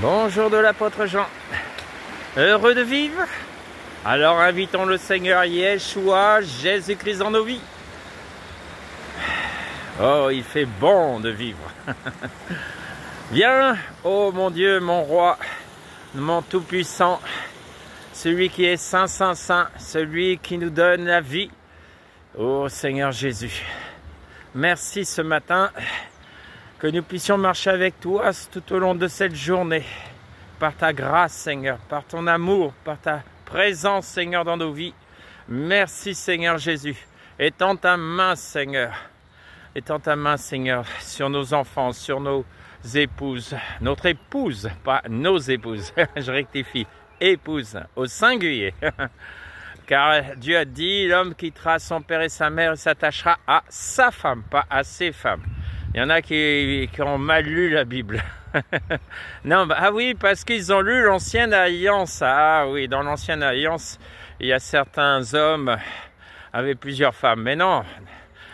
Bonjour de l'apôtre Jean. Heureux de vivre? Alors invitons le Seigneur Yeshua, Jésus-Christ dans nos vies. Oh, il fait bon de vivre. Viens, oh mon Dieu, mon roi, mon tout-puissant, celui qui est saint, saint, saint, celui qui nous donne la vie. Oh Seigneur Jésus, merci ce matin que nous puissions marcher avec toi tout au long de cette journée. Par ta grâce, Seigneur, par ton amour, par ta présence, Seigneur, dans nos vies. Merci, Seigneur Jésus. Étends ta main, Seigneur. Étends ta main, Seigneur, sur nos enfants, sur nos épouses. Notre épouse, pas nos épouses. Je rectifie. Épouse, au singulier. Car Dieu a dit, l'homme quittera son père et sa mère et s'attachera à sa femme, pas à ses femmes. Il y en a qui ont mal lu la Bible. Non, ah oui, parce qu'ils ont lu l'Ancienne Alliance. Ah oui, dans l'Ancienne Alliance, il y a certains hommes avec plusieurs femmes. Mais non,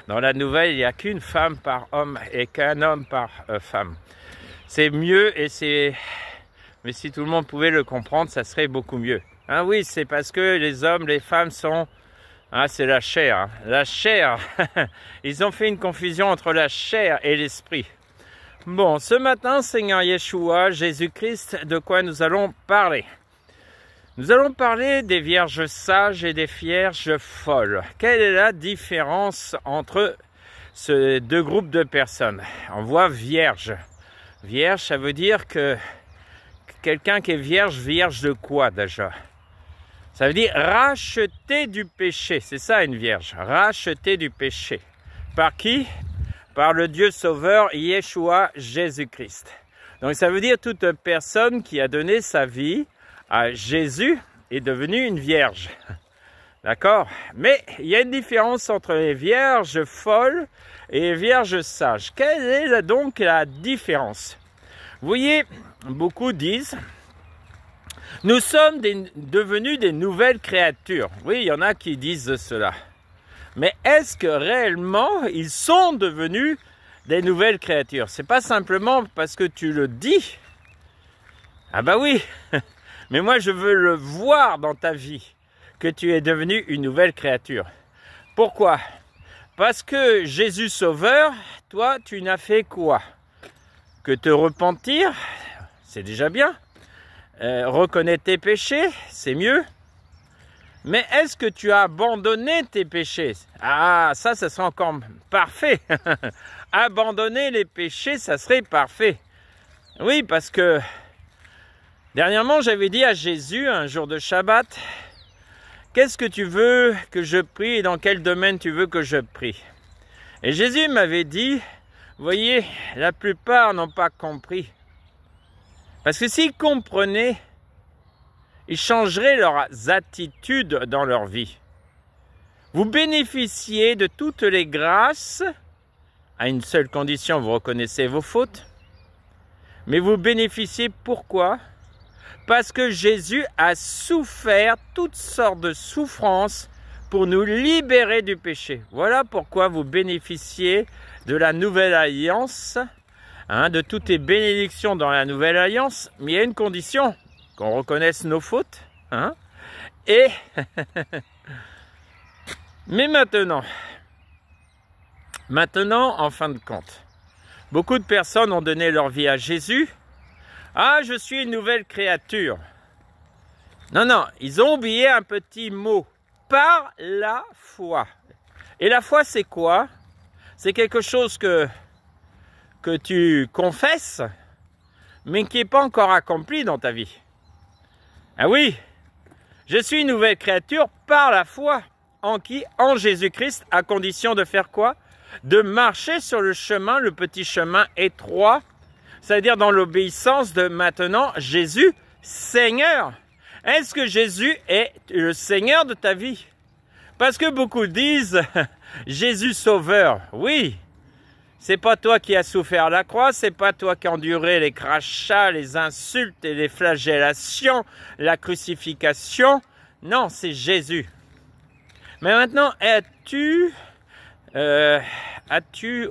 dans la Nouvelle, il n'y a qu'une femme par homme et qu'un homme par femme. C'est mieux et c'est... Mais si tout le monde pouvait le comprendre, ça serait beaucoup mieux. Ah oui, c'est parce que les hommes, les femmes sont... Ah, c'est la chair. Hein. La chair. Ils ont fait une confusion entre la chair et l'esprit. Bon, ce matin, Seigneur Yeshua, Jésus-Christ, de quoi nous allons parler? Nous allons parler des vierges sages et des vierges folles. Quelle est la différence entre ces deux groupes de personnes? On voit vierge. Vierge, ça veut dire que quelqu'un qui est vierge, vierge de quoi déjà? Ça veut dire racheter du péché. C'est ça une vierge. Racheter du péché. Par qui? Par le Dieu sauveur Yeshua Jésus-Christ. Donc ça veut dire toute personne qui a donné sa vie à Jésus est devenue une vierge. D'accord? Mais il y a une différence entre les vierges folles et les vierges sages. Quelle est donc la différence? Vous voyez, beaucoup disent... Nous sommes devenus des nouvelles créatures. Oui, il y en a qui disent cela. Mais est-ce que réellement, ils sont devenus des nouvelles créatures? C'est pas simplement parce que tu le dis. Ah bah oui, mais moi je veux le voir dans ta vie, que tu es devenu une nouvelle créature. Pourquoi? Parce que Jésus Sauveur, toi, tu n'as fait quoi? Que te repentir, c'est déjà bien. Reconnaître tes péchés, c'est mieux. Mais est-ce que tu as abandonné tes péchés? Ah, ça serait encore parfait. Abandonner les péchés, ça serait parfait. Oui, parce que dernièrement, j'avais dit à Jésus, un jour de Shabbat, qu'est-ce que tu veux que je prie et dans quel domaine tu veux que je prie? Et Jésus m'avait dit, voyez, la plupart n'ont pas compris. Parce que s'ils comprenaient, ils changeraient leurs attitudes dans leur vie. Vous bénéficiez de toutes les grâces, à une seule condition, vous reconnaissez vos fautes. Mais vous bénéficiez pourquoi? Parce que Jésus a souffert toutes sortes de souffrances pour nous libérer du péché. Voilà pourquoi vous bénéficiez de la nouvelle alliance, de toutes les bénédictions dans la nouvelle alliance, mais il y a une condition, qu'on reconnaisse nos fautes. Et mais maintenant, en fin de compte, beaucoup de personnes ont donné leur vie à Jésus. Ah, je suis une nouvelle créature. Non, non, ils ont oublié un petit mot. Par la foi. Et la foi, c'est quoi? C'est quelque chose que tu confesses, mais qui n'est pas encore accompli dans ta vie. Ah oui, je suis une nouvelle créature par la foi. En qui? En Jésus-Christ, à condition de faire quoi? De marcher sur le chemin, le petit chemin étroit, c'est-à-dire dans l'obéissance de maintenant Jésus, Seigneur. Est-ce que Jésus est le Seigneur de ta vie? Parce que beaucoup disent Jésus Sauveur. Oui. C'est pas toi qui as souffert à la croix, c'est pas toi qui as enduré les crachats, les insultes et les flagellations, la crucifixion. Non, c'est Jésus. Mais maintenant, as-tu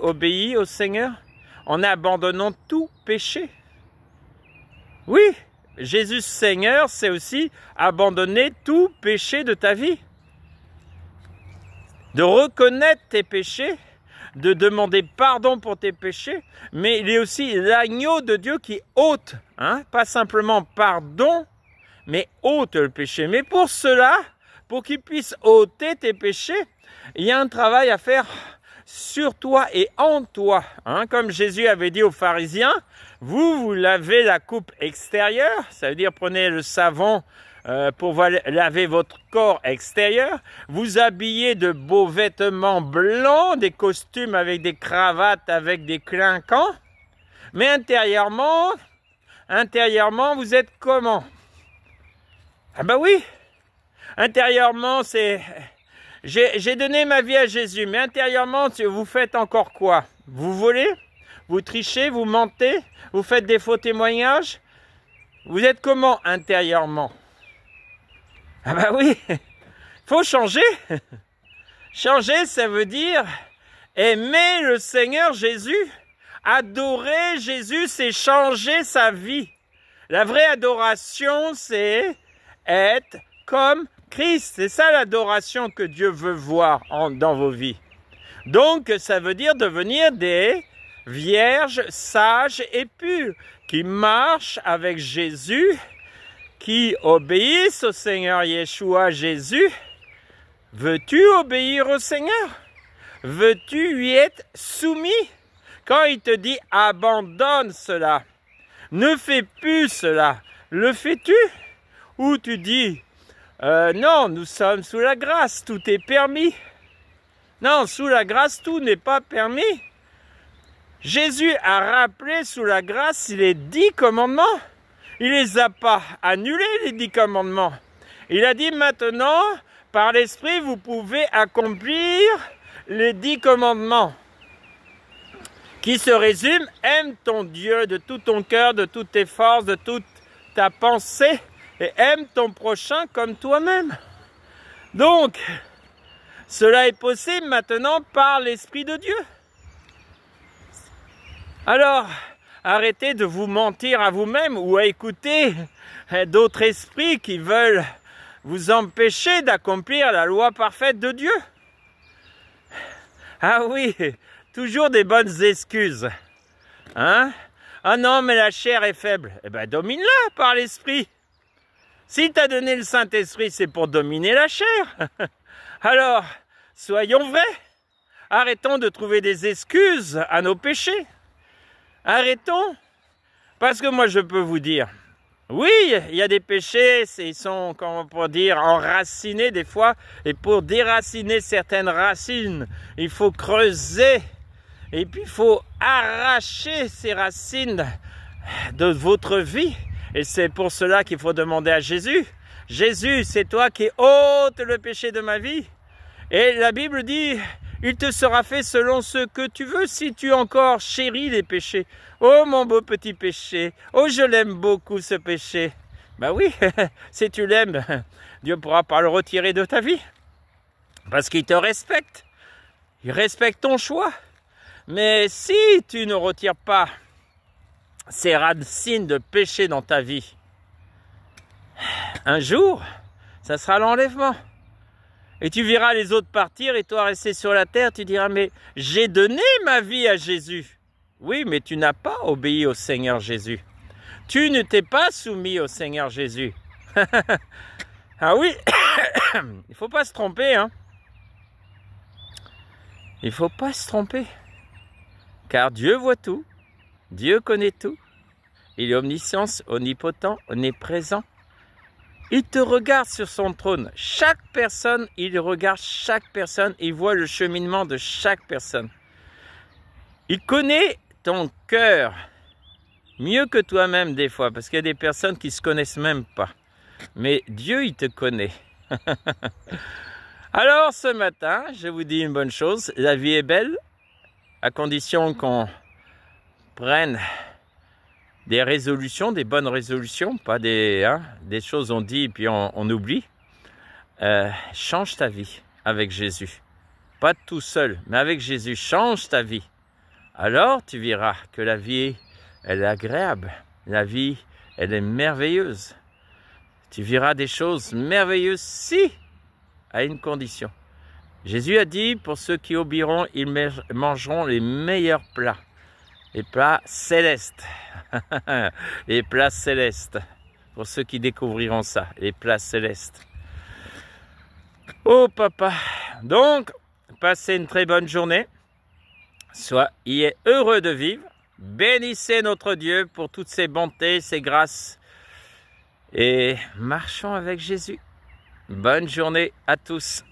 obéi au Seigneur en abandonnant tout péché? Oui, Jésus Seigneur, c'est aussi abandonner tout péché de ta vie. De reconnaître tes péchés, de demander pardon pour tes péchés, mais il est aussi l'agneau de Dieu qui ôte, hein, pas simplement pardon, mais ôte le péché. Mais pour cela, pour qu'il puisse ôter tes péchés, il y a un travail à faire sur toi et en toi. Hein, comme Jésus avait dit aux pharisiens, vous lavez la coupe extérieure, ça veut dire prenez le savon pour laver votre corps extérieur, vous habillez de beaux vêtements blancs, des costumes avec des cravates, avec des clinquants, mais intérieurement, vous êtes comment? Ah ben oui, intérieurement, c'est... J'ai donné ma vie à Jésus, mais intérieurement, vous faites encore quoi? Vous volez? Vous trichez? Vous mentez? Vous faites des faux témoignages? Vous êtes comment intérieurement? Ah bah oui, faut changer. Changer, ça veut dire aimer le Seigneur Jésus. Adorer Jésus, c'est changer sa vie. La vraie adoration, c'est être comme Christ. C'est ça l'adoration que Dieu veut voir dans vos vies. Donc, ça veut dire devenir des vierges sages et pures qui marchent avec Jésus, qui obéissent au Seigneur Yeshua Jésus. Veux-tu obéir au Seigneur? Veux-tu lui être soumis? Quand il te dit abandonne cela, ne fais plus cela, le fais-tu? Ou tu dis non, nous sommes sous la grâce, tout est permis. Non, sous la grâce, tout n'est pas permis. Jésus a rappelé sous la grâce les 10 commandements. Il ne les a pas annulés, les 10 commandements. Il a dit maintenant, par l'Esprit, vous pouvez accomplir les 10 commandements. Qui se résument, aime ton Dieu de tout ton cœur, de toutes tes forces, de toute ta pensée, et aime ton prochain comme toi-même. Donc, cela est possible maintenant par l'Esprit de Dieu. Alors, arrêtez de vous mentir à vous-même ou à écouter d'autres esprits qui veulent vous empêcher d'accomplir la loi parfaite de Dieu. Ah oui, toujours des bonnes excuses. Hein? Ah non, mais la chair est faible. Eh bien, domine-la par l'Esprit. Si tu as donné le Saint-Esprit, c'est pour dominer la chair. Alors, soyons vrais. Arrêtons de trouver des excuses à nos péchés. Arrêtons. Parce que moi, je peux vous dire, oui, il y a des péchés, ils sont, comment on peut dire, enracinés des fois. Et pour déraciner certaines racines, il faut creuser. Et puis, il faut arracher ces racines de votre vie. Et c'est pour cela qu'il faut demander à Jésus. Jésus, c'est toi qui ôtes le péché de ma vie. Et la Bible dit, il te sera fait selon ce que tu veux si tu encore chéris les péchés. Oh mon beau petit péché, oh je l'aime beaucoup ce péché. Ben oui, si tu l'aimes, Dieu ne pourra pas le retirer de ta vie. Parce qu'il te respecte. Il respecte ton choix. Mais si tu ne retires pas ces racines de péché dans ta vie, un jour, ça sera l'enlèvement. Et tu verras les autres partir et toi rester sur la terre, tu diras, mais j'ai donné ma vie à Jésus. Oui, mais tu n'as pas obéi au Seigneur Jésus. Tu ne t'es pas soumis au Seigneur Jésus. Ah oui, il ne faut pas se tromper, hein. Il ne faut pas se tromper. Car Dieu voit tout, Dieu connaît tout. Il est omniscient, omnipotent, omniprésent. Il te regarde sur son trône. Chaque personne, il regarde chaque personne. Il voit le cheminement de chaque personne. Il connaît ton cœur mieux que toi-même des fois. Parce qu'il y a des personnes qui ne se connaissent même pas. Mais Dieu, il te connaît. Alors, ce matin, je vous dis une bonne chose. La vie est belle. À condition qu'on prenne des résolutions, des bonnes résolutions, pas des choses on dit et puis on oublie. Change ta vie avec Jésus. Pas tout seul, mais avec Jésus. Change ta vie. Alors tu verras que la vie, elle est agréable. La vie elle est merveilleuse. Tu verras des choses merveilleuses si, à une condition. Jésus a dit, pour ceux qui obéiront, ils mangeront les meilleurs plats. Les plats célestes. Les plats célestes. Pour ceux qui découvriront ça, les plats célestes. Oh papa. Donc, passez une très bonne journée. Soyez heureux de vivre. Bénissez notre Dieu pour toutes ses bontés, ses grâces. Et marchons avec Jésus. Bonne journée à tous.